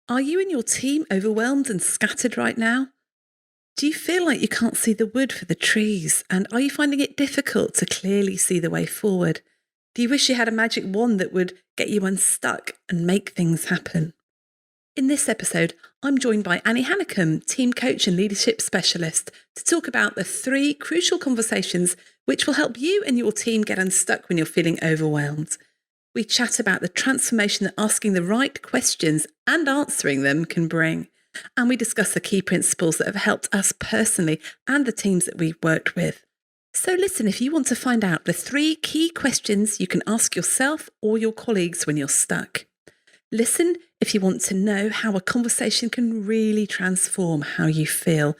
Are you and your team overwhelmed and scattered right now? Do you feel like you can't see the wood for the trees? And are you finding it difficult to clearly see the way forward? Do you wish you had a magic wand that would get you unstuck and make things happen? In this episode, I'm joined by Hanekom, team coach and leadership specialist, to talk about the 3 crucial conversations which will help you and your team get unstuck when you're feeling overwhelmed. We chat about the transformation that asking the right questions and answering them can bring. And we discuss the key principles that have helped us personally and the teams that we've worked with. So listen, if you want to find out the 3 key questions you can ask yourself or your colleagues when you're stuck. Listen if you want to know how a conversation can really transform how you feel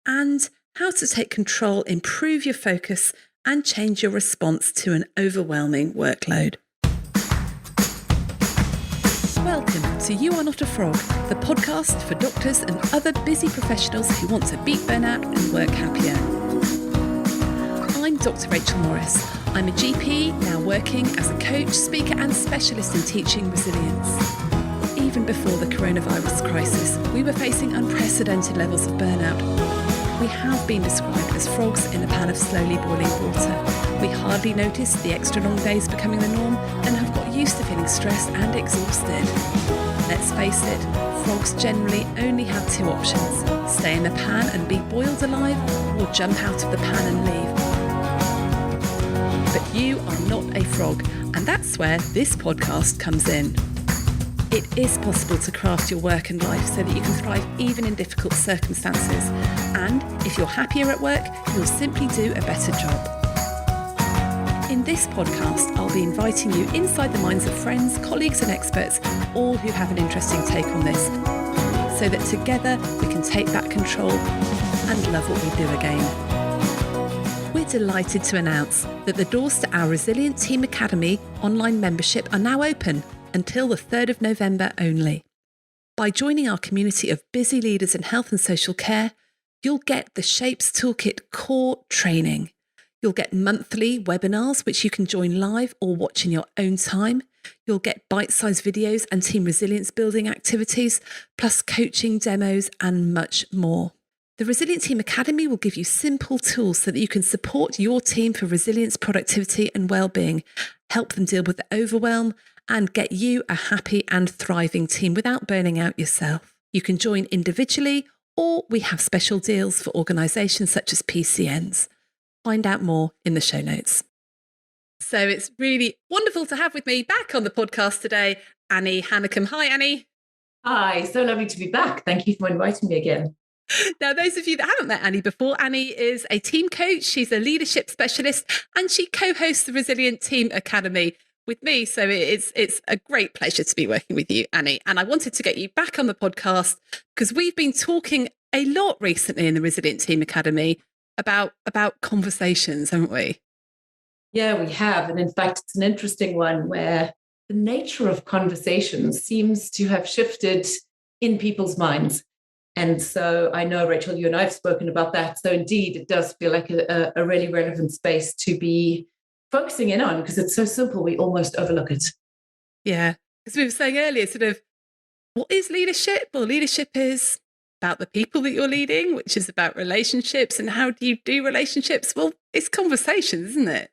and how to take control, improve your focus, and change your response to an overwhelming workload. Welcome to You Are Not a Frog, the podcast for doctors and other busy professionals who want to beat burnout and work happier. I'm Dr. Rachel Morris. I'm a GP, now working as a coach, speaker and specialist in teaching resilience. Even before the coronavirus crisis, we were facing unprecedented levels of burnout. We have been described as frogs in a pan of slowly boiling water. We hardly noticed the extra long days becoming the norm and have got used to feeling stressed and exhausted. Let's face it, frogs generally only have 2 options: stay in the pan and be boiled alive, or jump out of the pan and leave. But you are not a frog, and that's where this podcast comes in. It is possible to craft your work and life so that you can thrive even in difficult circumstances. And if you're happier at work, you'll simply do a better job. In this podcast, I'll be inviting you inside the minds of friends, colleagues and experts, all who have an interesting take on this, so that together we can take back control and love what we do again. We're delighted to announce that the doors to our Resilient Team Academy online membership are now open until the 3rd of November only. By joining our community of busy leaders in health and social care, you'll get the Shapes Toolkit core training. You'll get monthly webinars, which you can join live or watch in your own time. You'll get bite-sized videos and team resilience building activities, plus coaching demos and much more. The Resilient Team Academy will give you simple tools so that you can support your team for resilience, productivity and well-being, help them deal with the overwhelm, and get you a happy and thriving team without burning out yourself. You can join individually, or we have special deals for organisations such as PCNs. Find out more in the show notes. So it's really wonderful to have with me back on the podcast today, Hanekom. Hi, Annie. Hi, so lovely to be back. Thank you for inviting me again. Now, those of you that haven't met Annie before, Annie is a team coach. She's a leadership specialist and she co-hosts the Resilient Team Academy with me. So it's a great pleasure to be working with you, Annie. And I wanted to get you back on the podcast because we've been talking a lot recently in the Resilient Team Academy about conversations, haven't we? Yeah, we have. And in fact, it's an interesting one where the nature of conversations seems to have shifted in people's minds. And so I know, Rachel, you and I have spoken about that. So indeed, it does feel like a really relevant space to be focusing in on because it's so simple, we almost overlook it. Yeah, because we were saying earlier, sort of, what is leadership? Well, leadership is about the people that you're leading, which is about relationships. And how do you do relationships? Well, it's conversations, isn't it?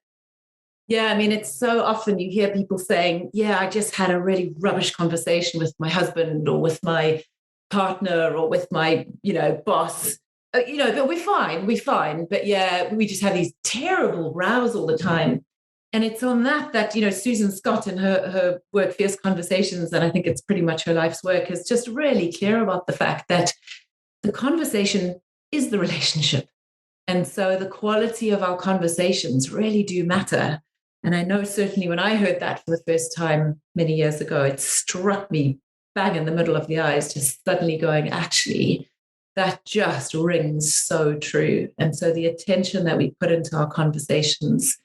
Yeah, I mean, it's so often you hear people saying, yeah, I just had a really rubbish conversation with my husband or with my partner or with my, boss. But we're fine. But yeah, we just have these terrible rows all the time. And it's on that, Susan Scott in her work, Fierce Conversations, and I think it's pretty much her life's work, is just really clear about the fact that the conversation is the relationship. And so the quality of our conversations really do matter. And I know certainly when I heard that for the first time many years ago, it struck me bang in the middle of the eyes, just suddenly going, actually, that just rings so true. And so the attention that we put into our conversations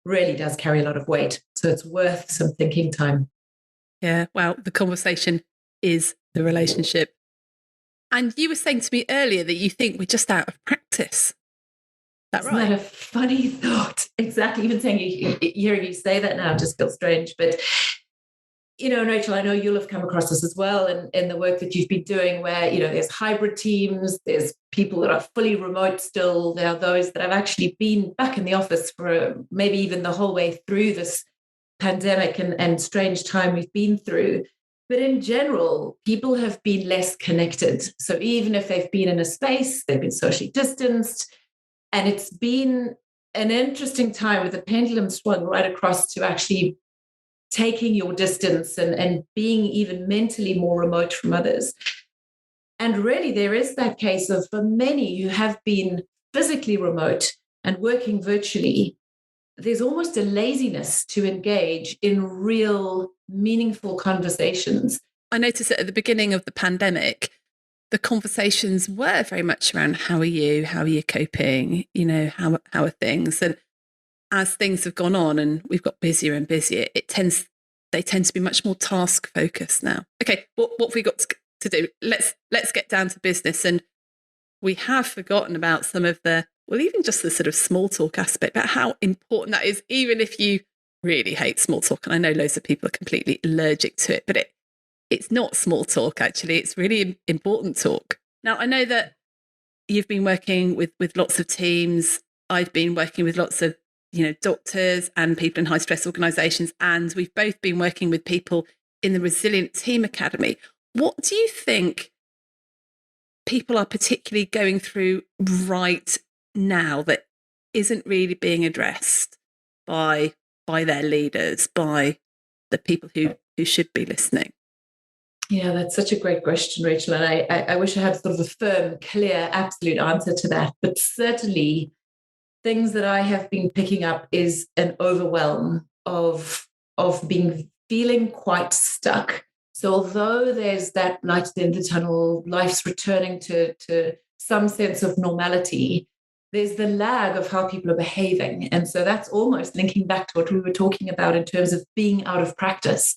really does carry a lot of weight. So it's worth some thinking time. Yeah, well, the conversation is the relationship. And you were saying to me earlier that you think we're just out of practice. Isn't that a funny thought? Exactly. Even hearing you say that now just feels strange. But And Rachel, I know you'll have come across this as well in the work that you've been doing where, there's hybrid teams, there's people that are fully remote still. There are those that have actually been back in the office for maybe even the whole way through this pandemic and strange time we've been through. But in general, people have been less connected. So even if they've been in a space, they've been socially distanced. And it's been an interesting time with the pendulum swung right across to actually taking your distance and being even mentally more remote from others. And really, there is that case of for many who have been physically remote and working virtually, there's almost a laziness to engage in real, meaningful conversations. I noticed that at the beginning of the pandemic, the conversations were very much around how are you coping, how are things? And as things have gone on and we've got busier and busier, they tend to be much more task focused now. Okay, what have we got to do? Let's get down to business. And we have forgotten about some of even just the sort of small talk aspect, about how important that is, even if you really hate small talk. And I know loads of people are completely allergic to it, but it's not small talk, actually. It's really important talk. Now, I know that you've been working with lots of teams. I've been working with lots of doctors and people in high stress organisations, and we've both been working with people in the Resilient Team Academy. What do you think people are particularly going through right now that isn't really being addressed by their leaders, by the people who should be listening? Yeah, that's such a great question, Rachel. And I wish I had sort of a firm, clear, absolute answer to that. But certainly things that I have been picking up is an overwhelm of feeling quite stuck. So although there's that light at the end of the tunnel, life's returning to some sense of normality, there's the lag of how people are behaving. And so that's almost linking back to what we were talking about in terms of being out of practice.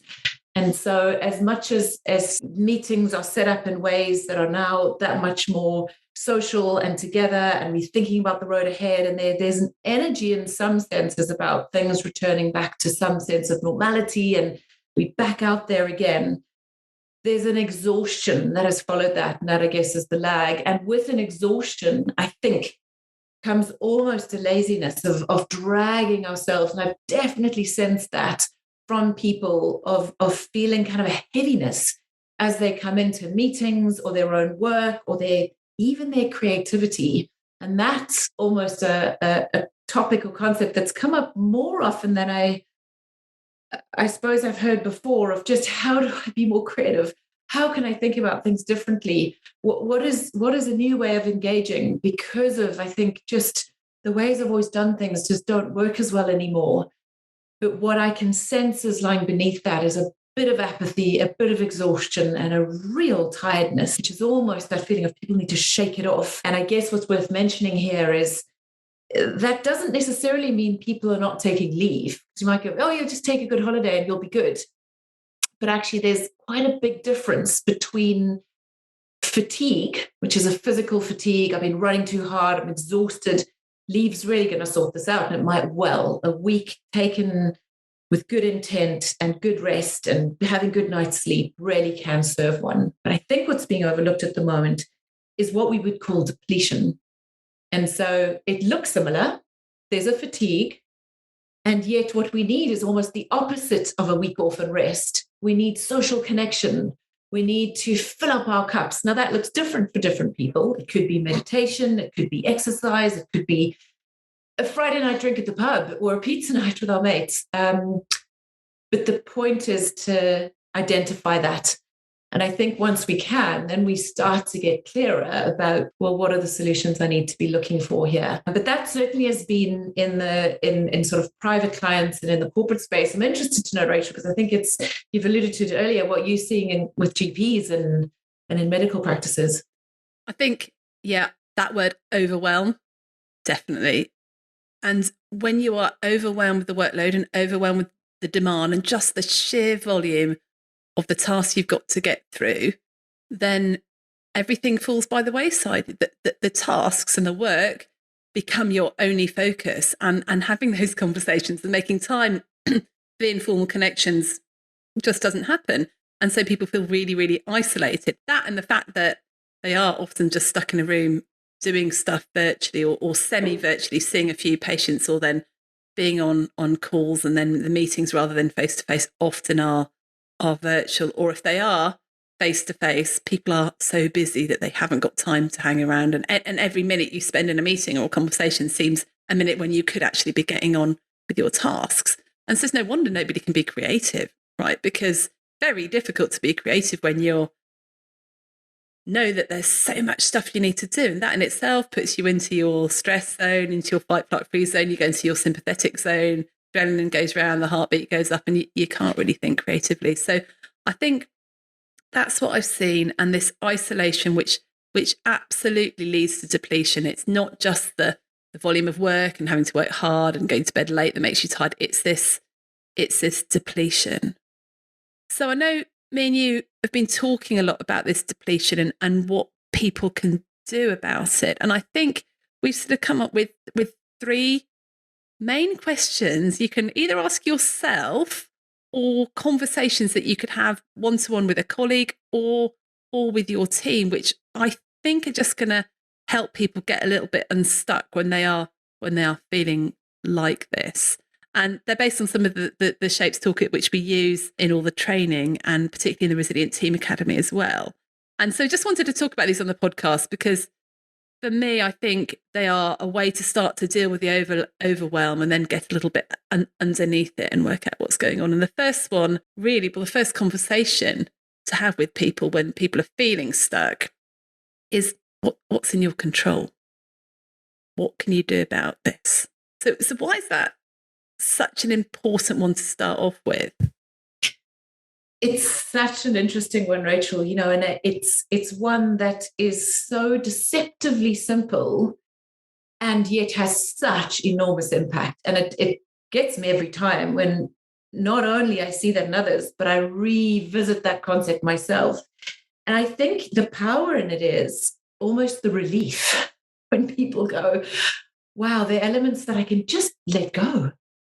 And so as much as meetings are set up in ways that are now that much more social and together, and we're thinking about the road ahead, and there's an energy in some senses about things returning back to some sense of normality, and we back out there again, there's an exhaustion that has followed that, and that I guess is the lag. And with an exhaustion, I think, comes almost a laziness of dragging ourselves. And I've definitely sensed that from people of feeling kind of a heaviness as they come into meetings or their own work or even their creativity. And that's almost a topic or concept that's come up more often than I suppose I've heard before, of just how do I be more creative? How can I think about things differently? What is a new way of engaging? Because of, I think, just the ways I've always done things just don't work as well anymore. But what I can sense is lying beneath that is a bit of apathy, a bit of exhaustion, and a real tiredness, which is almost that feeling of people need to shake it off. And I guess what's worth mentioning here is that doesn't necessarily mean people are not taking leave. You might go, oh, yeah, just take a good holiday and you'll be good. But actually, there's quite a big difference between fatigue, which is a physical fatigue. I've been running too hard. I'm exhausted. Leave's really going to sort this out. And it might a week taken with good intent and good rest and having good night's sleep really can serve one. But I think what's being overlooked at the moment is what we would call depletion. And so it looks similar. There's a fatigue. And yet what we need is almost the opposite of a week off and rest. We need social connection. We need to fill up our cups. Now that looks different for different people. It could be meditation. It could be exercise. It could be a Friday night drink at the pub or a pizza night with our mates. But the point is to identify that. And I think once we can, then we start to get clearer about, well, what are the solutions I need to be looking for here? But that certainly has been in sort of private clients and in the corporate space. I'm interested to know, Rachel, because I think you've alluded to it earlier, what you're seeing with GPs and in medical practices. I think, yeah, that word overwhelm, definitely. And when you are overwhelmed with the workload and overwhelmed with the demand and just the sheer volume of the tasks you've got to get through, then everything falls by the wayside. The tasks and the work become your only focus, and having those conversations and making time for the informal connections just doesn't happen. And so people feel really, really isolated. That and the fact that they are often just stuck in a room doing stuff virtually or semi-virtually, seeing a few patients, or then being on calls, and then the meetings rather than face-to-face often are virtual. Or if they are face-to-face, people are so busy that they haven't got time to hang around. And every minute you spend in a meeting or a conversation seems a minute when you could actually be getting on with your tasks. And so it's no wonder nobody can be creative, right? Because very difficult to be creative when you know that there's so much stuff you need to do. And that in itself puts you into your stress zone, into your fight, flight, freeze zone. You go into your sympathetic zone, adrenaline goes around, the heartbeat goes up, and you can't really think creatively. So I think that's what I've seen. And this isolation, which absolutely leads to depletion. It's not just the volume of work and having to work hard and going to bed late that makes you tired. It's this depletion. So I know me and you have been talking a lot about this depletion and what people can do about it. And I think we've sort of come up with three main questions you can either ask yourself, or conversations that you could have one-to-one with a colleague or with your team, which I think are just going to help people get a little bit unstuck when they are feeling like this. And they're based on some of the Shapes toolkit, which we use in all the training, and particularly in the Resilient Team Academy as well. And so just wanted to talk about these on the podcast because for me, I think they are a way to start to deal with the overwhelm and then get a little bit underneath it and work out what's going on. And the first one, really, the first conversation to have with people when people are feeling stuck is what's in your control? What can you do about this? So why is that such an important one to start off with? It's such an interesting one, Rachel, and it's one that is so deceptively simple and yet has such enormous impact. And it gets me every time when not only I see that in others, but I revisit that concept myself. And I think the power in it is almost the relief when people go, wow, there are elements that I can just let go.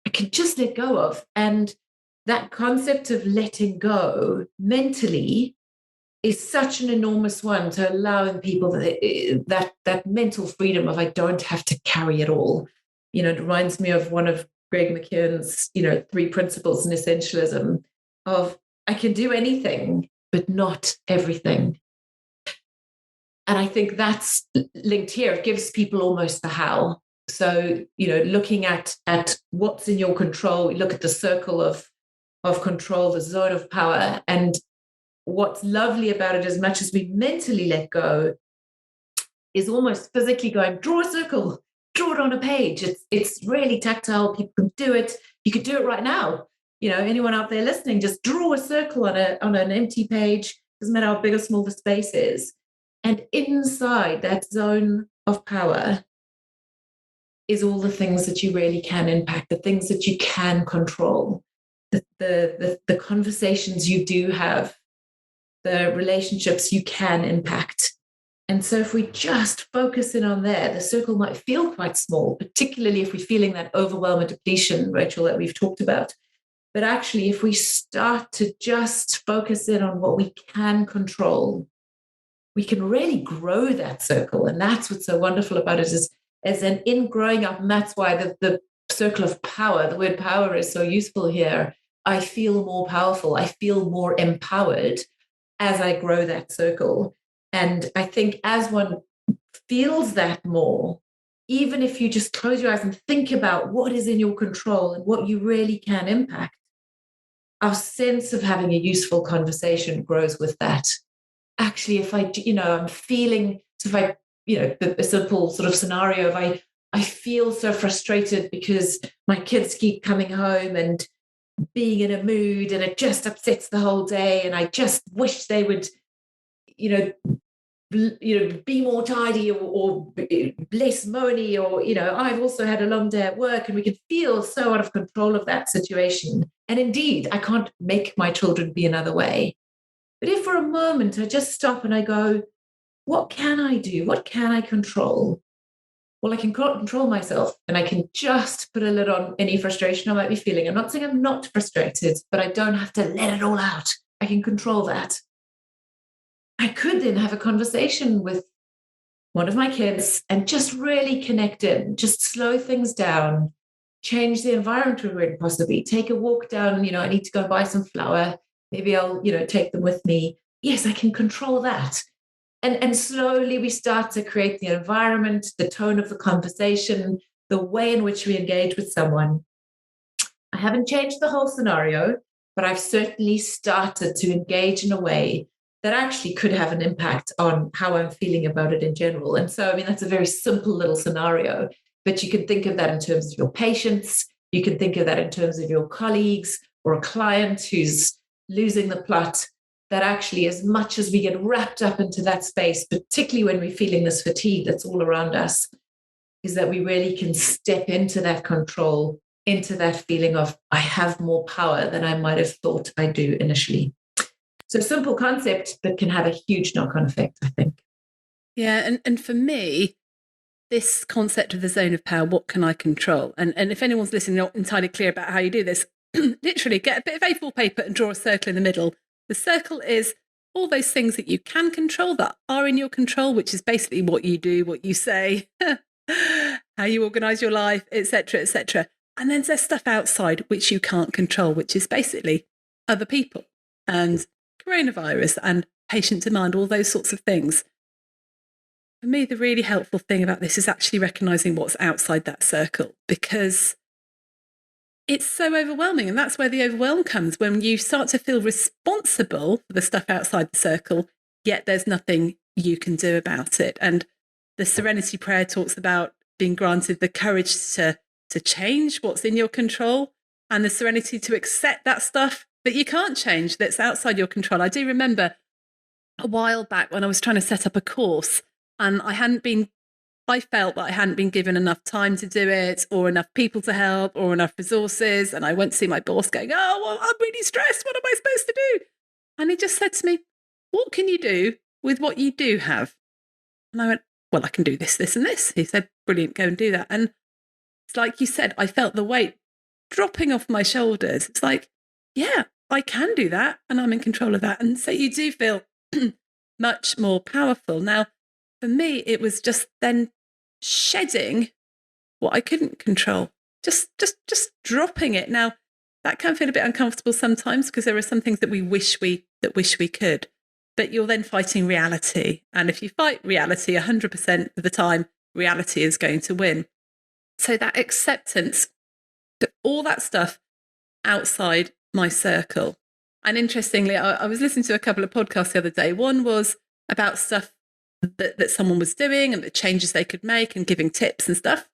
I can just let go of. And that concept of letting go mentally is such an enormous one, to allowing people that mental freedom of I don't have to carry it all. It reminds me of one of Greg McKeown's, 3 principles in essentialism of I can do anything, but not everything. And I think that's linked here. It gives people almost the how. So, looking at what's in your control, we look at the circle of control, the zone of power. And what's lovely about it, as much as we mentally let go, is almost physically going, draw a circle, draw it on a page. It's really tactile. People can do it. You could do it right now. Anyone out there listening, just draw a circle on an empty page. Doesn't matter how big or small the space is. And inside that zone of power is all the things that you really can impact, the things that you can control, the conversations you do have, the relationships you can impact. And so if we just focus in on there, the circle might feel quite small, particularly if we're feeling that overwhelm and depletion, Rachel, that we've talked about. But actually, if we start to just focus in on what we can control, we can really grow that circle. And that's what's so wonderful about it is in growing up, and that's why the circle of power, the word power is so useful here. I feel more powerful. I feel more empowered as I grow that circle. And I think as one feels that more, even if you just close your eyes and think about what is in your control and what you really can impact, our sense of having a useful conversation grows with that. Actually, if I'm feeling, so if I, a simple sort of scenario, if I feel so frustrated because my kids keep coming home and being in a mood and it just upsets the whole day, and I just wish they would, be more tidy or less moany, or, I've also had a long day at work, and we can feel so out of control of that situation. And indeed, I can't make my children be another way. But if for a moment I just stop and I go, what can I do? What can I control? well, I can control myself and I can just put a lid on any frustration I might be feeling. I'm not saying I'm not frustrated, but I don't have to let it all out. I can control that. I could then have a conversation with one of my kids and just really connect in, just slow things down, change the environment we're in, possibly take a walk down. I need to go buy some flour. Maybe I'll, take them with me. Yes, I can control that. And slowly we start to create the environment, the tone of the conversation, the way in which we engage with someone. I haven't changed the whole scenario, but I've certainly started to engage in a way that actually could have an impact on how I'm feeling about it in general. And so, that's a very simple little scenario, but you can think of that in terms of your patients. You can think of that in terms of your colleagues or a client who's losing the plot. That actually, as much as we get wrapped up into that space, particularly when we're feeling this fatigue that's all around us, is that we really can step into that control, into that feeling of, I have more power than I might have thought I do initially. So simple concept, but can have a huge knock-on effect, I think. Yeah, and for me, this concept of the zone of power, what can I control? And if anyone's listening, not entirely clear about how you do this, literally get a bit of A4 paper and draw a circle in the middle. The circle is all those things that you can control, that are in your control, which is basically what you do, what you say, how you organise your life, etc., etc. And then there's stuff outside which you can't control, which is basically other people and coronavirus and patient demand, all those sorts of things. For me, the really helpful thing about this is actually recognising what's outside that circle, because it's so overwhelming. And that's where the overwhelm comes, when you start to feel responsible for the stuff outside the circle, yet there's nothing you can do about it. And the Serenity Prayer talks about being granted the courage to change what's in your control, and the serenity to accept that stuff that you can't change, that's outside your control. I do remember a while back when I was trying to set up a course, and I felt that I hadn't been given enough time to do it, or enough people to help, or enough resources. And I went to see my boss going, oh, well, I'm really stressed. What am I supposed to do? And he just said to me, what can you do with what you do have? And I went, well, I can do this, this, and this. He said, brilliant, go and do that. And it's like you said, I felt the weight dropping off my shoulders. It's like, yeah, I can do that, and I'm in control of that. And so you do feel much more powerful. Now, for me, it was just then shedding what I couldn't control, just dropping it. Now, that can feel a bit uncomfortable sometimes, because there are some things that we wish we could, but you're then fighting reality. And if you fight reality 100% of the time, reality is going to win. So that acceptance that all that stuff outside my circle. And interestingly, I was listening to a couple of podcasts the other day. One was about stuff that someone was doing and the changes they could make and giving tips and stuff.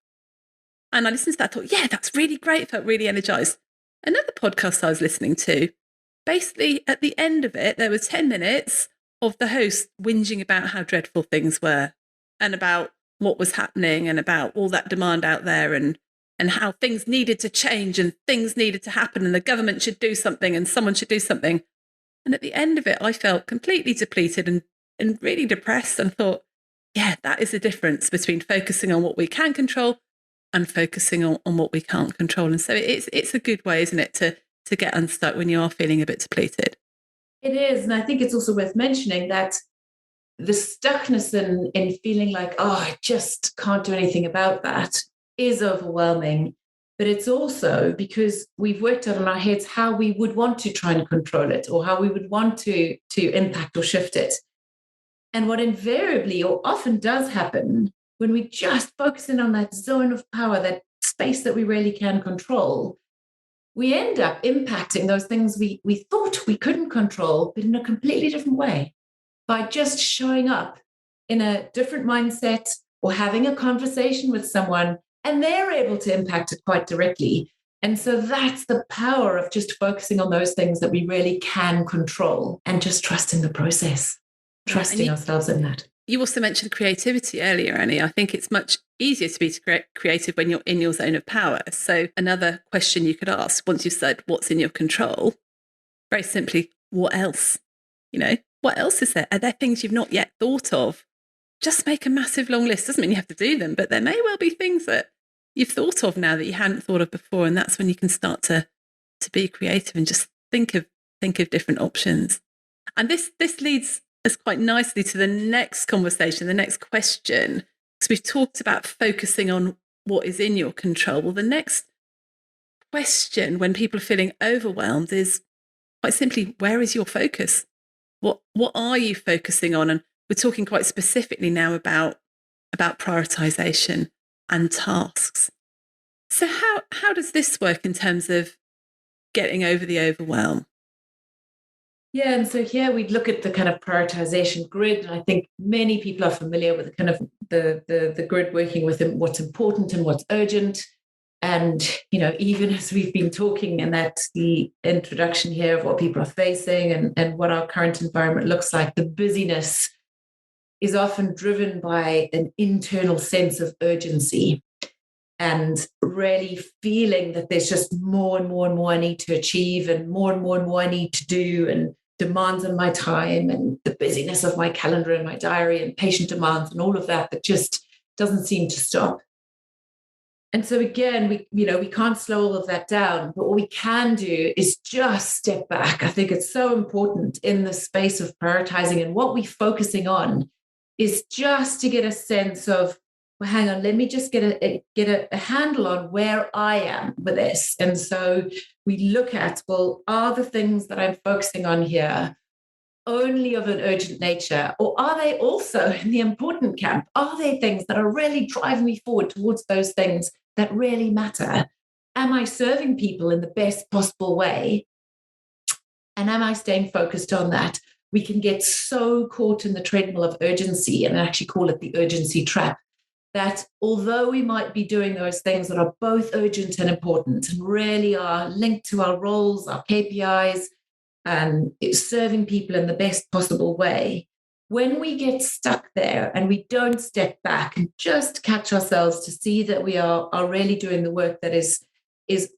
And I listened to that, thought, yeah, that's really great, felt really energized. Another podcast I was listening to, basically at the end of it, there was 10 minutes of the host whinging about how dreadful things were, and about what was happening, and about all that demand out there, and how things needed to change and things needed to happen, and the government should do something and someone should do something. And at the end of it, I felt completely depleted and really depressed, and thought, yeah, that is the difference between focusing on what we can control and focusing on what we can't control. And so it's a good way, isn't it, to get unstuck when you are feeling a bit depleted. It is. And I think it's also worth mentioning that the stuckness in feeling like, oh, I just can't do anything about that, is overwhelming. But it's also because we've worked out in our heads how we would want to try and control it, or how we would want to impact or shift it. And what invariably or often does happen when we just focus in on that zone of power, that space that we really can control, we end up impacting those things we thought we couldn't control, but in a completely different way, by just showing up in a different mindset or having a conversation with someone, and they're able to impact it quite directly. And so that's the power of just focusing on those things that we really can control, and just trusting the process, trusting ourselves in that. You also mentioned creativity earlier, Annie. I think it's much easier to be creative when you're in your zone of power. So another question you could ask, once you've said what's in your control, very simply, what else? What else is there? Are there things you've not yet thought of? just make a massive long list. Doesn't mean you have to do them, but there may well be things that you've thought of now that you hadn't thought of before. And that's when you can start to be creative and just think of different options. And this leads us quite nicely to the next conversation, the next question, because we've talked about focusing on what is in your control. Well, the next question when people are feeling overwhelmed is quite simply, where is your focus? What are you focusing on? And we're talking quite specifically now about prioritization and tasks. So how does this work in terms of getting over the overwhelm? Yeah, and so here we'd look at the kind of prioritization grid, and I think many people are familiar with the kind of the grid working with what's important and what's urgent. And even as we've been talking, and that's the introduction here of what people are facing and what our current environment looks like, the busyness is often driven by an internal sense of urgency and really feeling that there's just more and more and more I need to achieve, and more I need to do, and demands on my time, and the busyness of my calendar and my diary, and patient demands and all of that just doesn't seem to stop. And so again, we can't slow all of that down, but what we can do is just step back. I think it's so important in the space of prioritizing, and what we're focusing on is just to get a sense of, well, hang on, let me just get a handle on where I am with this. And so we look at, well, are the things that I'm focusing on here only of an urgent nature, or are they also in the important camp? Are they things that are really driving me forward towards those things that really matter? Am I serving people in the best possible way? And am I staying focused on that? We can get so caught in the treadmill of urgency, and I actually call it the urgency trap, that although we might be doing those things that are both urgent and important and really are linked to our roles, our KPIs, and it's serving people in the best possible way, when we get stuck there and we don't step back and just catch ourselves to see that we are really doing the work that is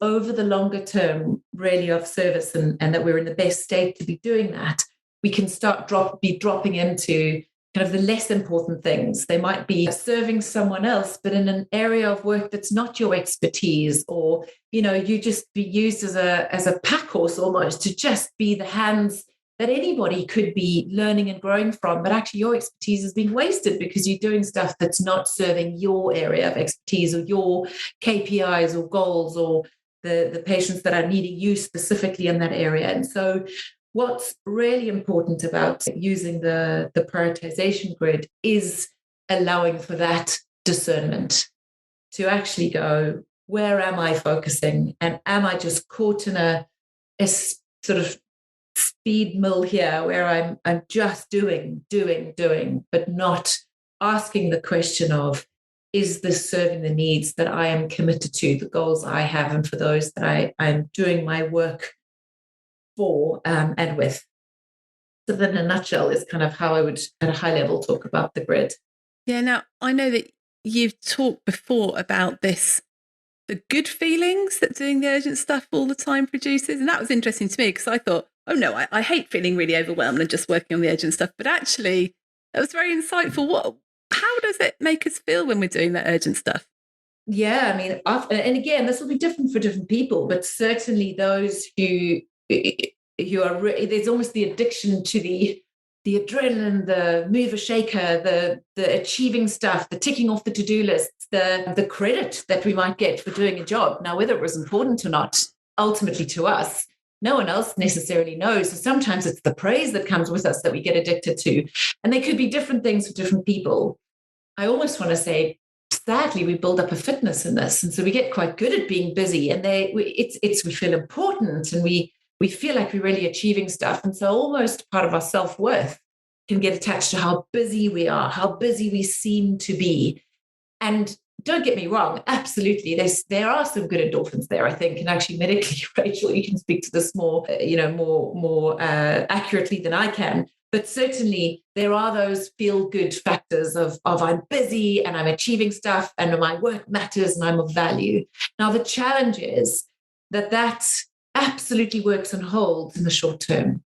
over the longer term really of service, and that we're in the best state to be doing that, we can start dropping into kind of the less important things. They might be serving someone else, but in an area of work that's not your expertise, or, you just be used as a pack horse almost, to just be the hands that anybody could be learning and growing from. But actually your expertise is being wasted because you're doing stuff that's not serving your area of expertise, or your KPIs or goals, or the patients that are needing you specifically in that area. And so what's really important about using the prioritization grid is allowing for that discernment to actually go, where am I focusing? And am I just caught in a sort of speed mill here where I'm just doing, but not asking the question of, is this serving the needs that I am committed to, the goals I have, and for those that I'm doing my work for and with? So then in a nutshell is kind of how I would at a high level talk about the grid. Yeah, now I know that you've talked before about this, the good feelings that doing the urgent stuff all the time produces. And that was interesting to me, because I thought, oh no, I hate feeling really overwhelmed and just working on the urgent stuff. But actually, that was very insightful. How does it make us feel when we're doing that urgent stuff? Yeah, I mean, and again, this will be different for different people, but certainly those who are there's almost the addiction to the adrenaline, the mover shaker, the achieving stuff, the ticking off the to-do lists, the credit that we might get for doing a job. Now, whether it was important or not, ultimately to us, no one else necessarily knows. So sometimes it's the praise that comes with us that we get addicted to. And they could be different things for different people. I almost want to say, sadly, we build up a fitness in this. And so we get quite good at being busy, and we feel important, and we feel like we're really achieving stuff. And so almost part of our self-worth can get attached to how busy we are, how busy we seem to be. And don't get me wrong, absolutely, there are some good endorphins there, I think. And actually medically, Rachel, you can speak to this more accurately than I can. But certainly there are those feel-good factors of I'm busy and I'm achieving stuff and my work matters and I'm of value. Now, the challenge is that absolutely works and holds in the short term.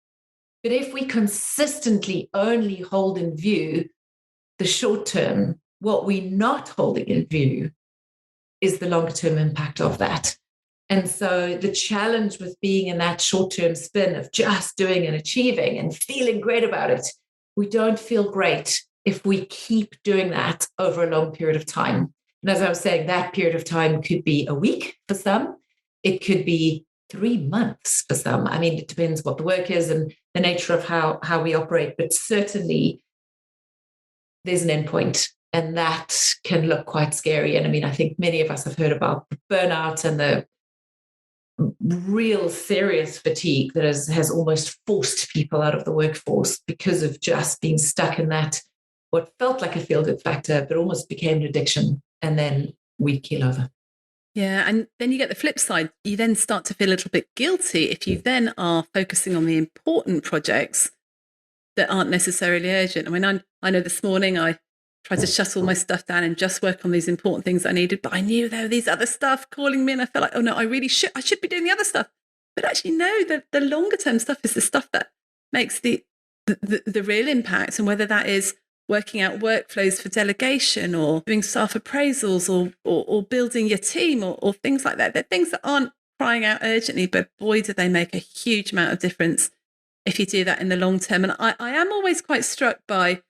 But if we consistently only hold in view the short term, what we're not holding in view is the longer term impact of that. And so the challenge with being in that short term spin of just doing and achieving and feeling great about it, we don't feel great if we keep doing that over a long period of time. And as I was saying, that period of time could be a week for some, it could be 3 months for some. I mean, it depends what the work is and the nature of how we operate, but certainly there's an endpoint. And that can look quite scary. And I mean, I think many of us have heard about burnout and the real serious fatigue that has almost forced people out of the workforce because of just being stuck in that, what felt like a feel-good factor, but almost became an addiction. And then we keel over. Yeah. And then you get the flip side. You then start to feel a little bit guilty if you then are focusing on the important projects that aren't necessarily urgent. I mean, I know this morning I tried to shut all my stuff down and just work on these important things I needed, but I knew there were these other stuff calling me and I felt like, oh no, I should be doing the other stuff. But actually, no, the longer term stuff is the stuff that makes the real impact. And whether that is working out workflows for delegation or doing staff appraisals or building your team or things like that. They're things that aren't crying out urgently, but boy, do they make a huge amount of difference if you do that in the long term. And I am always quite struck by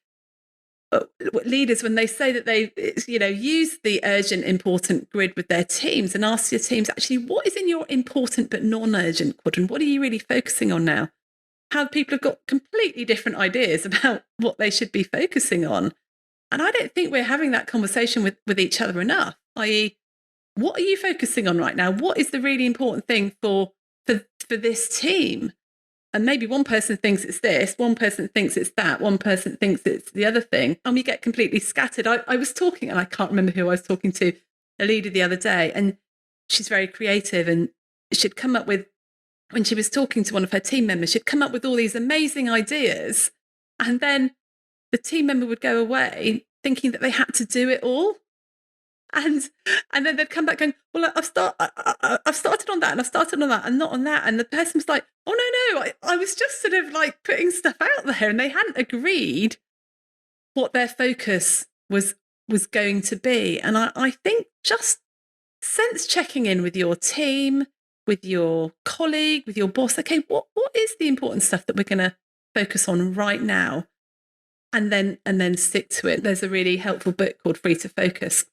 leaders when they say that they use the urgent important grid with their teams and ask your teams, actually, what is in your important but non-urgent quadrant? What are you really focusing on now? How people have got completely different ideas about what they should be focusing on. And I don't think we're having that conversation with each other enough, i.e., what are you focusing on right now? What is the really important thing for this team? And maybe one person thinks it's this, one person thinks it's that, one person thinks it's the other thing. And we get completely scattered. I was talking, and I can't remember who I was talking to, a leader the other day, and she's very creative. And she'd come up with, when she was talking to one of her team members, she'd come up with all these amazing ideas. And then the team member would go away thinking that they had to do it all. And then they'd come back going, well, I've started on that and I've started on that and not on that. And the person was like, oh, no, I was just sort of like putting stuff out there, and they hadn't agreed what their focus was going to be. And I think just sense checking in with your team, with your colleague, with your boss. Okay, what is the important stuff that we're going to focus on right now? And then stick to it. There's a really helpful book called Free to Focus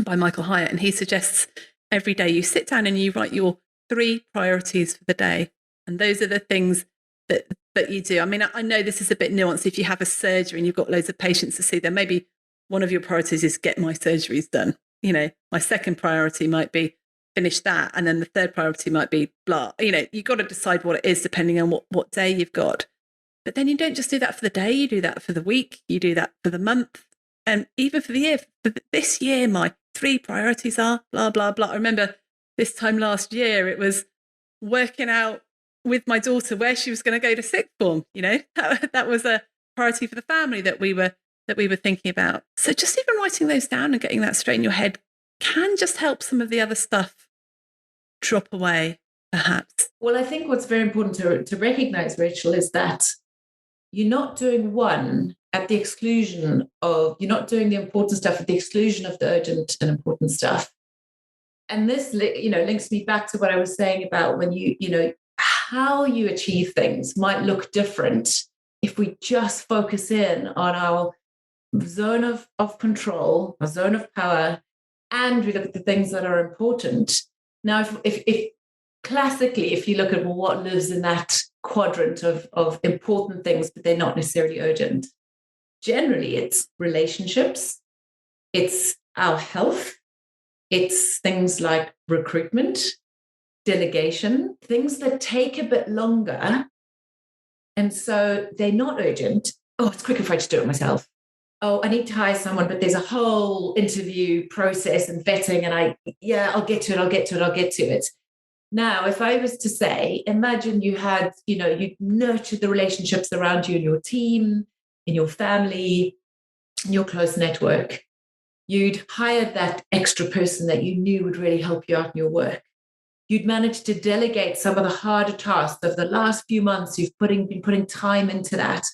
by Michael Hyatt, and he suggests every day you sit down and you write your 3 priorities for the day, and those are the things that you do. I mean, I know this is a bit nuanced. If you have a surgery and you've got loads of patients to see, then maybe one of your priorities is get my surgeries done. My second priority might be finish that, and then the third priority might be blah. You've got to decide what it is depending on what day you've got. But then you don't just do that for the day, you do that for the week, you do that for the month, and even for the year. For this year, my 3 priorities are blah, blah, blah. I remember this time last year, it was working out with my daughter where she was going to go to sixth form. That was a priority for the family that we were thinking about. So just even writing those down and getting that straight in your head can just help some of the other stuff drop away, perhaps. Well, I think what's very important to recognize, Rachel, is that you're not doing one at the exclusion of, you're not doing the important stuff at the exclusion of the urgent and important stuff. And this, links me back to what I was saying about when how you achieve things might look different if we just focus in on our zone of control, our zone of power, and we look at the things that are important. Now, if classically, if you look at what lives in that quadrant of important things, but they're not necessarily urgent, generally it's relationships, it's our health, it's things like recruitment, delegation, things that take a bit longer. And so they're not urgent. Oh, it's quicker if I just do it myself. Oh, I need to hire someone, but there's a whole interview process and vetting, and I'll get to it. Now, if I was to say, imagine you had, you nurtured the relationships around you in your team, in your family, in your close network. You'd hired that extra person that you knew would really help you out in your work. You'd managed to delegate some of the harder tasks of the last few months. You've been putting time into that.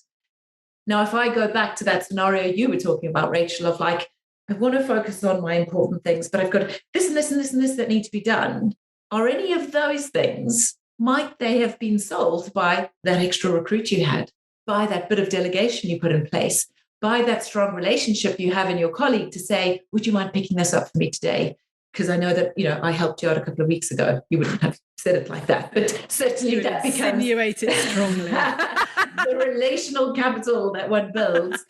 Now, if I go back to that scenario you were talking about, Rachel, of like, I want to focus on my important things, but I've got this and this and this and this that need to be done. Are any of those things, might they have been solved by that extra recruit you had, by that bit of delegation you put in place, by that strong relationship you have in your colleague to say, would you mind picking this up for me today? Because I know that, I helped you out a couple of weeks ago. You wouldn't have said it like that, but certainly that becomes insinuated strongly. the relational capital that one builds.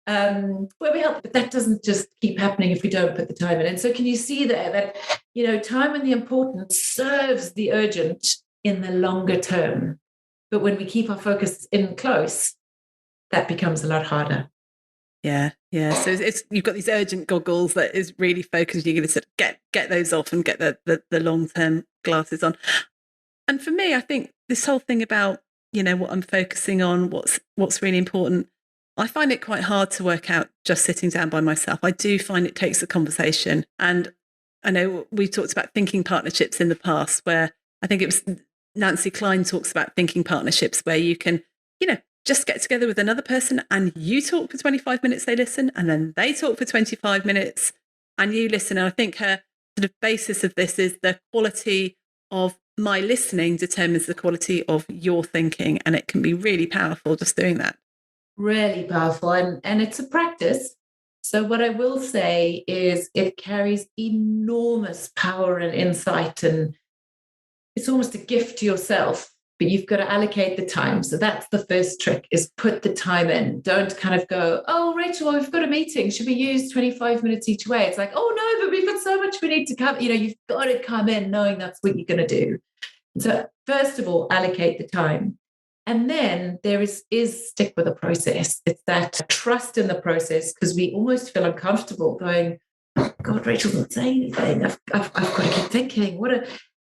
Where we help, but that doesn't just keep happening if we don't put the time in. And so can you see there that, time and the important serves the urgent in the longer term. But when we keep our focus in close, that becomes a lot harder. Yeah. So it's you've got these urgent goggles that is really focused. You're going to sort of get those off and get the long-term glasses on. And for me, I think this whole thing about, what I'm focusing on, what's really important, I find it quite hard to work out just sitting down by myself. I do find it takes a conversation. And I know we talked about thinking partnerships in the past, where I think it was Nancy Klein talks about thinking partnerships where you can, just get together with another person and you talk for 25 minutes, they listen, and then they talk for 25 minutes and you listen. And I think her sort of basis of this is the quality of my listening determines the quality of your thinking. And it can be really powerful just doing that. Really powerful. And it's a practice. So what I will say is it carries enormous power and insight, and it's almost a gift to yourself, but you've got to allocate the time. So that's the first trick, is put the time in. Don't kind of go, oh, Rachel, we've got a meeting. Should we use 25 minutes each way? It's like, oh, no, but we've got so much we need to cover. You've got to come in knowing that's what you're going to do. So first of all, allocate the time. And then there is stick with the process. It's that trust in the process, because we almost feel uncomfortable going, oh, God, Rachel's not saying anything. I've got to keep thinking.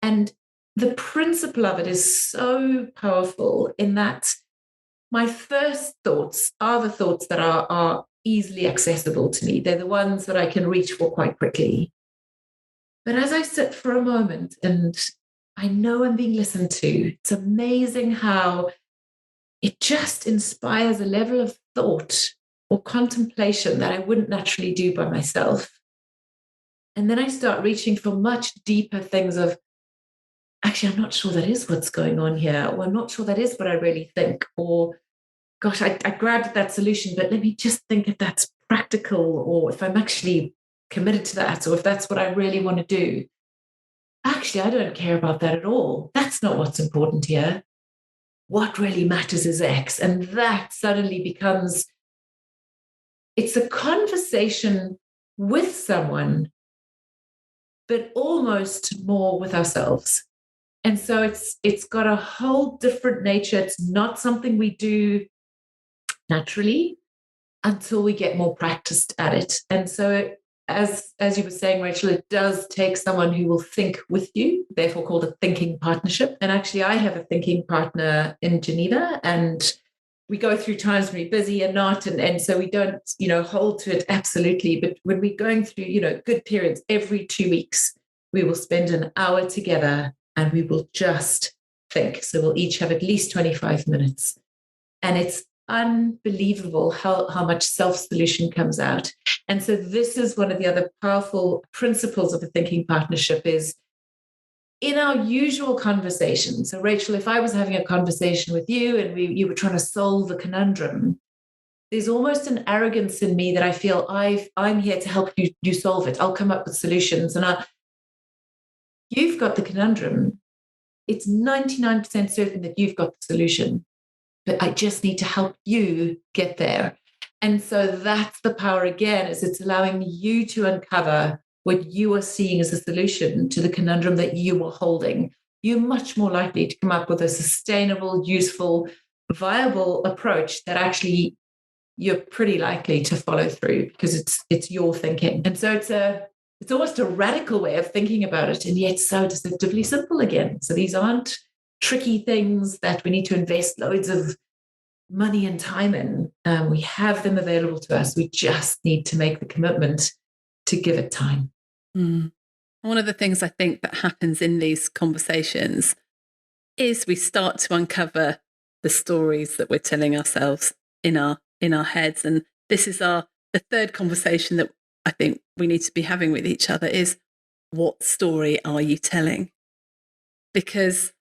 And the principle of it is so powerful in that my first thoughts are the thoughts that are easily accessible to me. They're the ones that I can reach for quite quickly. But as I sit for a moment and I know I'm being listened to, it's amazing how it just inspires a level of thought or contemplation that I wouldn't naturally do by myself. And then I start reaching for much deeper things of, actually, I'm not sure that is what's going on here, or I'm not sure that is what I really think, or gosh, I grabbed that solution, but let me just think if that's practical, or if I'm actually committed to that, or if that's what I really want to do. Actually, I don't care about that at all. That's not what's important here. What really matters is X. And that suddenly becomes, it's a conversation with someone, but almost more with ourselves. And so it's got a whole different nature. It's not something we do naturally until we get more practiced at it. And so as you were saying, Rachel, it does take someone who will think with you, therefore called a thinking partnership. And actually, I have a thinking partner in Geneva, and we go through times when we're busy and not, and so we don't, hold to it absolutely. But when we're going through, good periods, every 2 weeks, we will spend an hour together and we will just think. So we'll each have at least 25 minutes. And it's unbelievable how much self-solution comes out. And so this is one of the other powerful principles of a thinking partnership, is in our usual conversation. So Rachel, if I was having a conversation with you and you were trying to solve a conundrum, there's almost an arrogance in me that I feel I'm here to help you solve it. I'll come up with solutions. And you've got the conundrum. It's 99% certain that you've got the solution, but I just need to help you get there. And so that's the power again, is it's allowing you to uncover what you are seeing as a solution to the conundrum that you are holding. You're much more likely to come up with a sustainable, useful, viable approach that actually you're pretty likely to follow through, because it's your thinking. And so it's almost a radical way of thinking about it, and yet so deceptively simple again. So these aren't tricky things that we need to invest loads of money and time in. We have them available to us. We just need to make the commitment to give it time. One of the things I think that happens in these conversations is we start to uncover the stories that we're telling ourselves in our in our heads. And this is the third conversation that I think we need to be having with each other is, what story are you telling? Because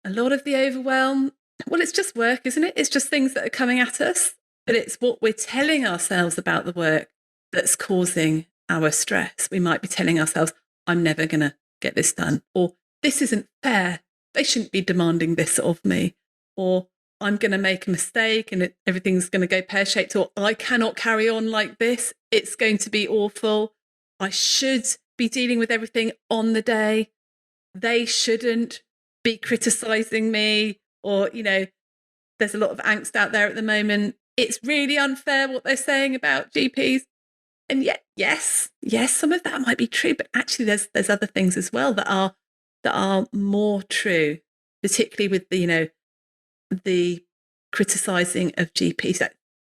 a lot of the overwhelm, well, it's just work, isn't it? It's just things that are coming at us, but it's what we're telling ourselves about the work that's causing our stress. We might be telling ourselves, I'm never going to get this done, or this isn't fair. They shouldn't be demanding this of me, or I'm going to make a mistake and everything's going to go pear-shaped, or I cannot carry on like this. It's going to be awful. I should be dealing with everything on the day. They shouldn't be criticizing me, or, there's a lot of angst out there at the moment. It's really unfair what they're saying about GPs. And yet, yes, some of that might be true, but actually there's other things as well that are more true, particularly with the criticizing of GPs. I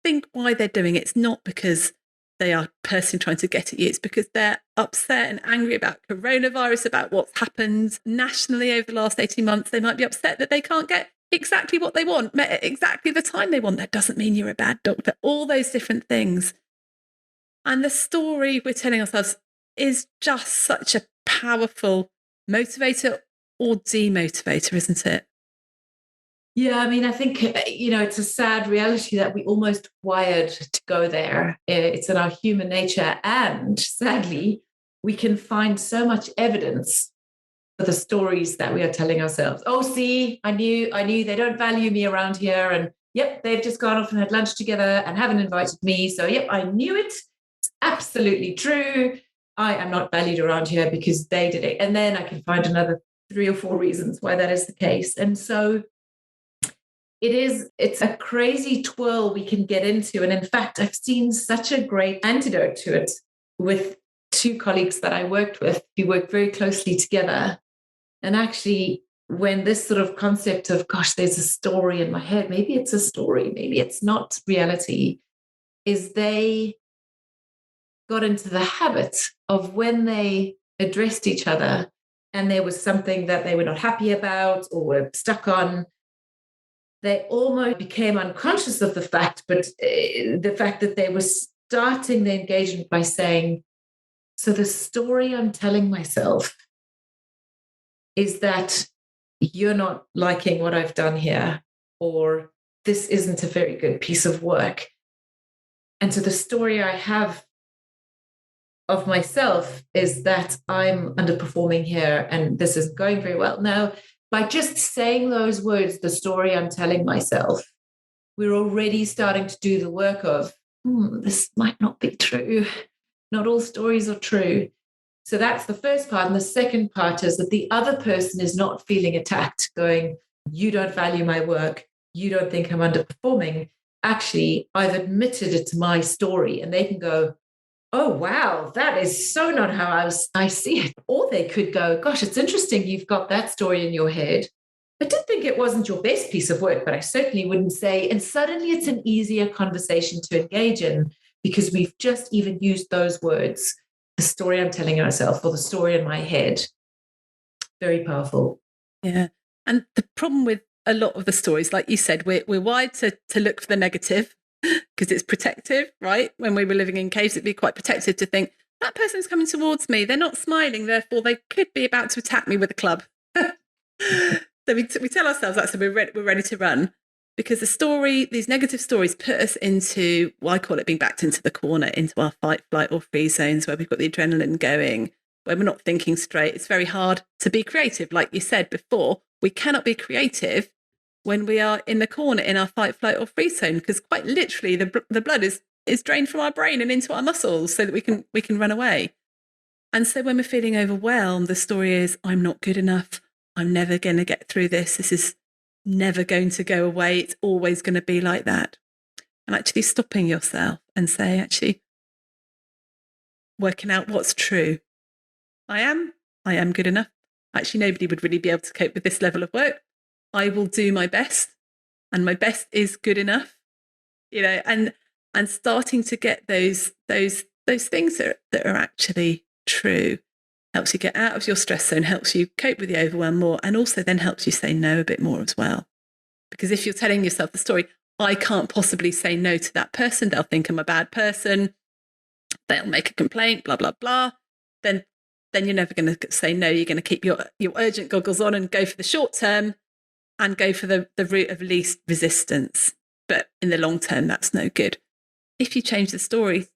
think why they're doing it, it's not because they are personally trying to get at you. It's because they're upset and angry about coronavirus, about what's happened nationally over the last 18 months. They might be upset that they can't get exactly what they want, met at exactly the time they want. That doesn't mean you're a bad doctor. All those different things. And the story we're telling ourselves is just such a powerful motivator or demotivator, isn't it? Yeah, I mean, I think, it's a sad reality that we almost wired to go there. It's in our human nature. And sadly, we can find so much evidence for the stories that we are telling ourselves. Oh, see, I knew they don't value me around here. And yep, they've just gone off and had lunch together and haven't invited me. So, yep, I knew it. It's absolutely true. I am not valued around here because they did it. And then I can find another 3 or 4 reasons why that is the case. And so it's a crazy twirl we can get into. And in fact, I've seen such a great antidote to it with 2 colleagues that I worked with. We worked very closely together. And actually, when this sort of concept of, gosh, there's a story in my head, maybe it's a story, maybe it's not reality, is they got into the habit of when they addressed each other and there was something that they were not happy about or were stuck on, they almost became unconscious of the fact, but the fact that they were starting the engagement by saying, so the story I'm telling myself is that you're not liking what I've done here, or this isn't a very good piece of work. And so the story I have of myself is that I'm underperforming here and this isn't going very well. Now, by just saying those words, the story I'm telling myself, we're already starting to do the work of, this might not be true. Not all stories are true. So that's the first part. And the second part is that the other person is not feeling attacked, going, you don't value my work. You don't think I'm underperforming. Actually, I've admitted it's my story. And they can go, oh, wow, that is so not how I see it. Or they could go, gosh, it's interesting you've got that story in your head. I did think it wasn't your best piece of work, but I certainly wouldn't say. And suddenly it's an easier conversation to engage in because we've just even used those words, the story I'm telling myself or the story in my head. Very powerful. Yeah. And the problem with a lot of the stories, like you said, we're wired to look for the negative because it's protective, right? When we were living in caves, it'd be quite protective to think, that person's coming towards me. They're not smiling. Therefore, they could be about to attack me with a club. So we tell ourselves that, so we're ready to run. Because these negative stories put us into, well, I call it being backed into the corner, into our fight, flight, or freeze zones where we've got the adrenaline going, where we're not thinking straight. It's very hard to be creative. Like you said before, we cannot be creative when we are in the corner in our fight, flight, or freeze zone, because quite literally the blood is drained from our brain and into our muscles so that we can run away. And so when we're feeling overwhelmed, the story is, I'm not good enough. I'm never going to get through this. This is never going to go away. It's always going to be like that. And actually stopping yourself and say, actually, working out what's true. I am good enough. Actually, nobody would really be able to cope with this level of work. I will do my best, and my best is good enough, and starting to get those things that are actually true helps you get out of your stress zone, helps you cope with the overwhelm more, and also then helps you say no a bit more as well. Because if you're telling yourself the story, I can't possibly say no to that person. They'll think I'm a bad person. They'll make a complaint, blah, blah, blah. Then you're never going to say no. You're going to keep your urgent goggles on and go for the short term and go for the route of least resistance. But in the long term, that's no good. If you change the story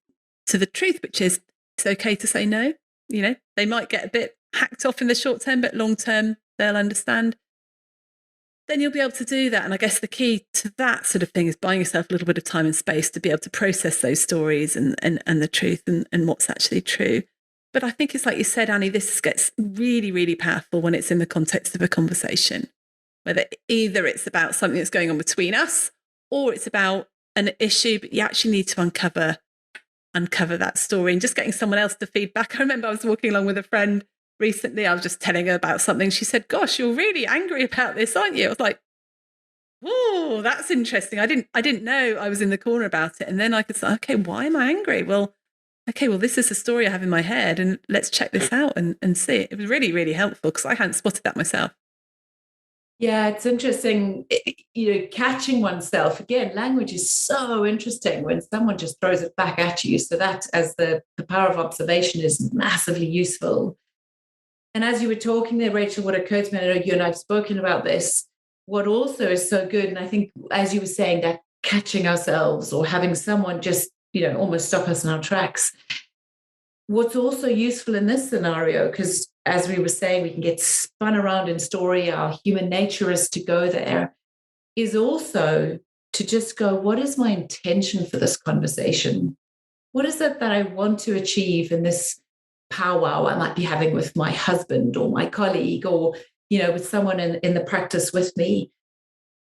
to the truth, which is it's okay to say no, they might get a bit hacked off in the short term, but long term, they'll understand. Then you'll be able to do that. And I guess the key to that sort of thing is buying yourself a little bit of time and space to be able to process those stories and the truth and what's actually true. But I think it's like you said, Annie, this gets really, really powerful when it's in the context of a conversation, whether either it's about something that's going on between us or it's about an issue, but you actually need to uncover that story and just getting someone else to feedback. I remember I was walking along with a friend recently. I was just telling her about something. She said, "Gosh, you're really angry about this, aren't you?" I was like, "Oh, that's interesting. I didn't know I was in the corner about it." And then I could say, "Okay, why am I angry?" Well, this is a story I have in my head, and let's check this out and see it. It was really, really helpful because I hadn't spotted that myself. Yeah, it's interesting, catching oneself. Again, language is so interesting when someone just throws it back at you. So that, as the power of observation, is massively useful. And as you were talking there, Rachel, what occurred to me, I know you and I have spoken about this, what also is so good, and I think, as you were saying, that catching ourselves or having someone just, almost stop us in our tracks. What's also useful in this scenario, because as we were saying, we can get spun around in story, our human nature is to go there, is also to just go, what is my intention for this conversation? What is it that I want to achieve in this powwow I might be having with my husband or my colleague or, with someone in the practice with me?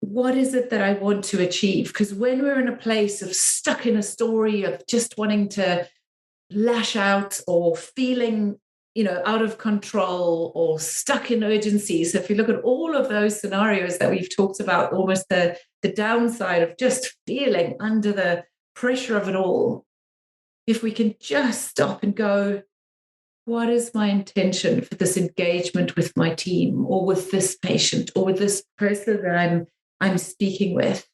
What is it that I want to achieve? Because when we're in a place of stuck in a story of just wanting to lash out or feeling, out of control or stuck in urgency. So if you look at all of those scenarios that we've talked about, almost the downside of just feeling under the pressure of it all, if we can just stop and go, what is my intention for this engagement with my team or with this patient or with this person that I'm speaking with?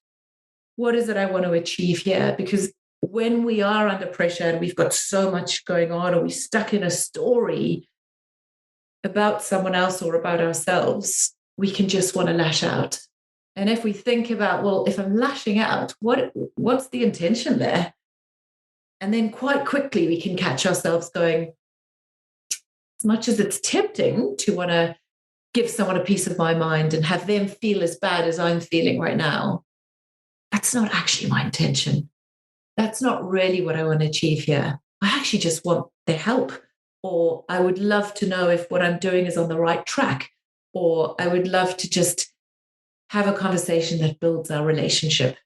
What is it I want to achieve here? Because when we are under pressure and we've got so much going on, or we're stuck in a story about someone else or about ourselves, we can just want to lash out. And if we think about, well, if I'm lashing out, what's the intention there? And then quite quickly we can catch ourselves going, as much as it's tempting to want to give someone a piece of my mind and have them feel as bad as I'm feeling right now, that's not actually my intention. That's not really what I want to achieve here. I actually just want their help, or I would love to know if what I'm doing is on the right track, or I would love to just have a conversation that builds our relationship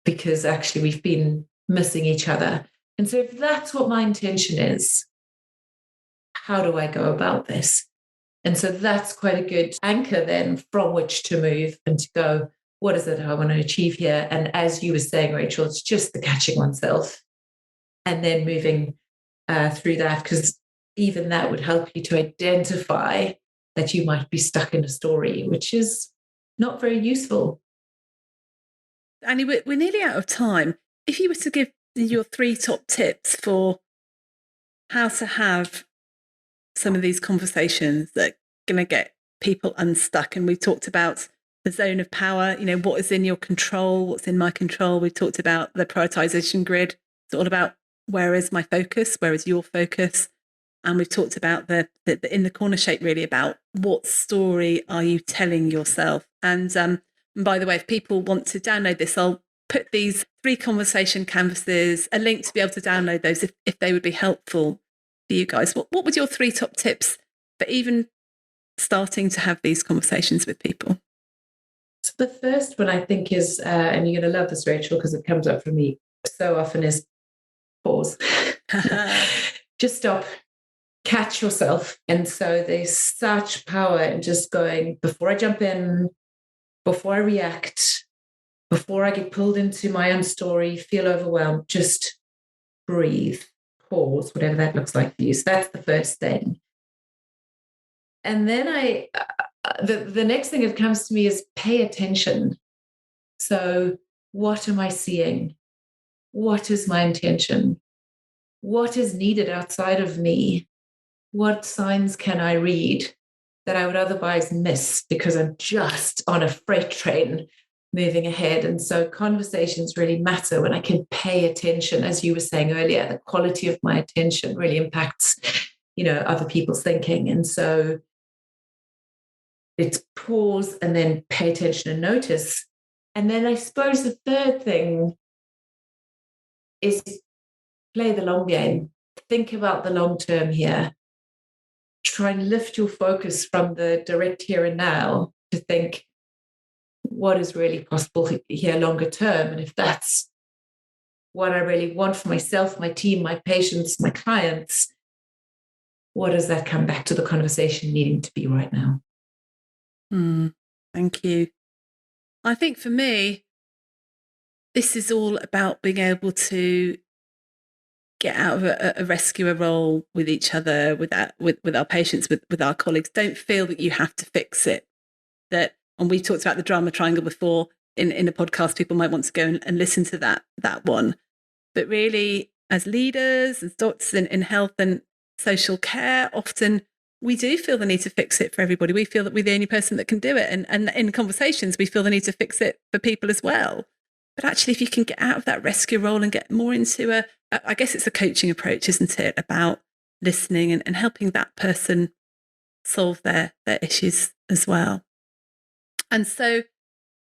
because actually we've been missing each other. And so if that's what my intention is, how do I go about this? And so that's quite a good anchor then from which to move and to go, what is it I want to achieve here? And as you were saying, Rachel, it's just the catching oneself and then moving through that, because even that would help you to identify that you might be stuck in a story, which is not very useful. Annie, we're nearly out of time. If you were to give your 3 top tips for how to have some of these conversations that are going to get people unstuck, and we talked about the zone of power, what is in your control, what's in my control. We talked about the prioritization grid. It's all about where is my focus, where is your focus. And we've talked about the in the corner shape, really about what story are you telling yourself. And by the way, if people want to download this, I'll put these 3 conversation canvases, a link to be able to download those if they would be helpful for you guys. What would your 3 top tips for even starting to have these conversations with people? So the first one I think is, and you're going to love this, Rachel, because it comes up for me so often, is pause. Just stop, catch yourself. And so there's such power in just going, before I jump in, before I react, before I get pulled into my own story, feel overwhelmed, just breathe, pause, whatever that looks like for you. So that's the first thing. And then the next thing that comes to me is pay attention. So what am I seeing? What is my intention? What is needed outside of me? What signs can I read that I would otherwise miss because I'm just on a freight train moving ahead? And so conversations really matter when I can pay attention. As you were saying earlier, the quality of my attention really impacts, other people's thinking. And so it's pause and then pay attention and notice. And then I suppose the third thing is play the long game. Think about the long term here. Try and lift your focus from the direct here and now to think, what is really possible here longer term? And if that's what I really want for myself, my team, my patients, my clients, what does that come back to the conversation needing to be right now? Thank you. I think for me, this is all about being able to get out of a rescuer role with each other, with our patients, with our colleagues. Don't feel that you have to fix it. And we talked about the drama triangle before in a podcast. People might want to go and listen to that one. But really, as leaders and doctors in health and social care, often we do feel the need to fix it for everybody. We feel that we're the only person that can do it. And in conversations, we feel the need to fix it for people as well. But actually, if you can get out of that rescue role and get more into I guess it's a coaching approach, isn't it? About listening and helping that person solve their issues as well. And so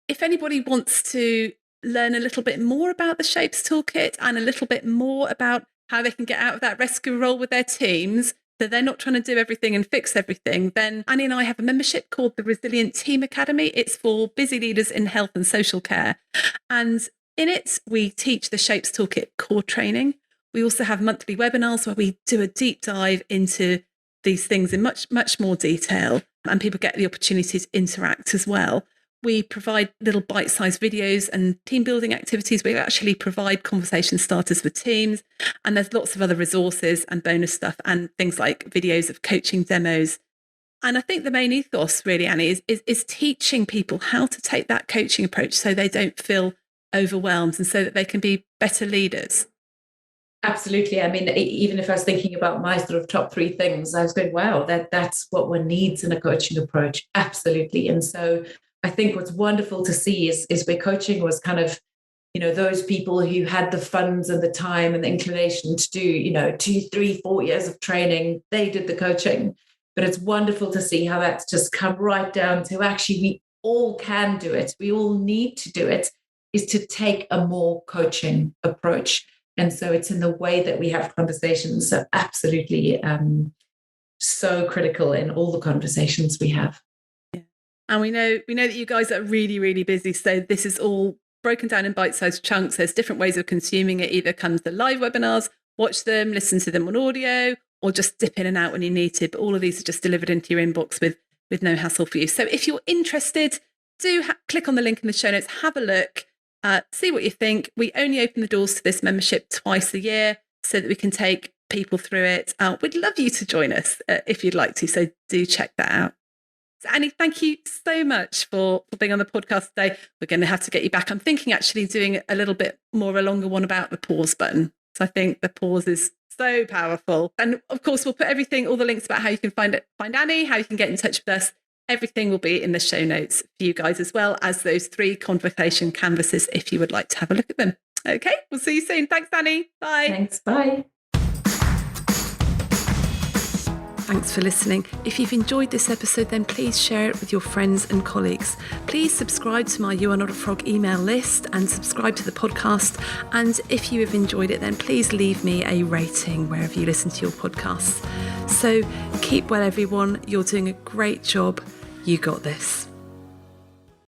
if anybody wants to learn a little bit more about the Shapes Toolkit and a little bit more about how they can get out of that rescue role with their teams, so they're not trying to do everything and fix everything, then Annie and I have a membership called the Resilient Team Academy. It's for busy leaders in health and social care. And in it, we teach the Shapes Toolkit core training. We also have monthly webinars where we do a deep dive into these things in much, much more detail, and people get the opportunity to interact as well. We provide little bite-sized videos and team building activities. We actually provide conversation starters for teams, and there's lots of other resources and bonus stuff and things like videos of coaching demos. And I think the main ethos really, Annie, is teaching people how to take that coaching approach so they don't feel overwhelmed and so that they can be better leaders. Absolutely. I mean, even if I was thinking about my sort of top three things, I was going, wow, that's what one needs in a coaching approach. Absolutely. And so I think what's wonderful to see is where coaching was kind of, those people who had the funds and the time and the inclination to do, 2, 3, 4 years of training, they did the coaching. But it's wonderful to see how that's just come right down to actually we all can do it. We all need to do it, is to take a more coaching approach. And so it's in the way that we have conversations. So absolutely so critical in all the conversations we have. Yeah. And we know that you guys are really, really busy. So this is all broken down in bite-sized chunks. There's different ways of consuming it. Either come to the live webinars, watch them, listen to them on audio, or just dip in and out when you need to. But all of these are just delivered into your inbox with no hassle for you. So if you're interested, do click on the link in the show notes, have a look. See what you think. We only open the doors to this membership twice a year so that we can take people through it. We'd love you to join us if you'd like to. So do check that out. So Annie, thank you so much for being on the podcast today. We're going to have to get you back. I'm thinking actually doing a little bit more of a longer one about the pause button. So I think the pause is so powerful. And of course, we'll put all the links about how you can find Annie, how you can get in touch with us. Everything will be in the show notes for you guys, as well as those 3 conversation canvases if you would like to have a look at them. Okay, we'll see you soon. Thanks, Annie. Bye. Thanks. Bye. Thanks for listening. If you've enjoyed this episode, then please share it with your friends and colleagues. Please subscribe to my You Are Not a Frog email list and subscribe to the podcast. And if you have enjoyed it, then please leave me a rating wherever you listen to your podcasts. So keep well, everyone. You're doing a great job. You got this.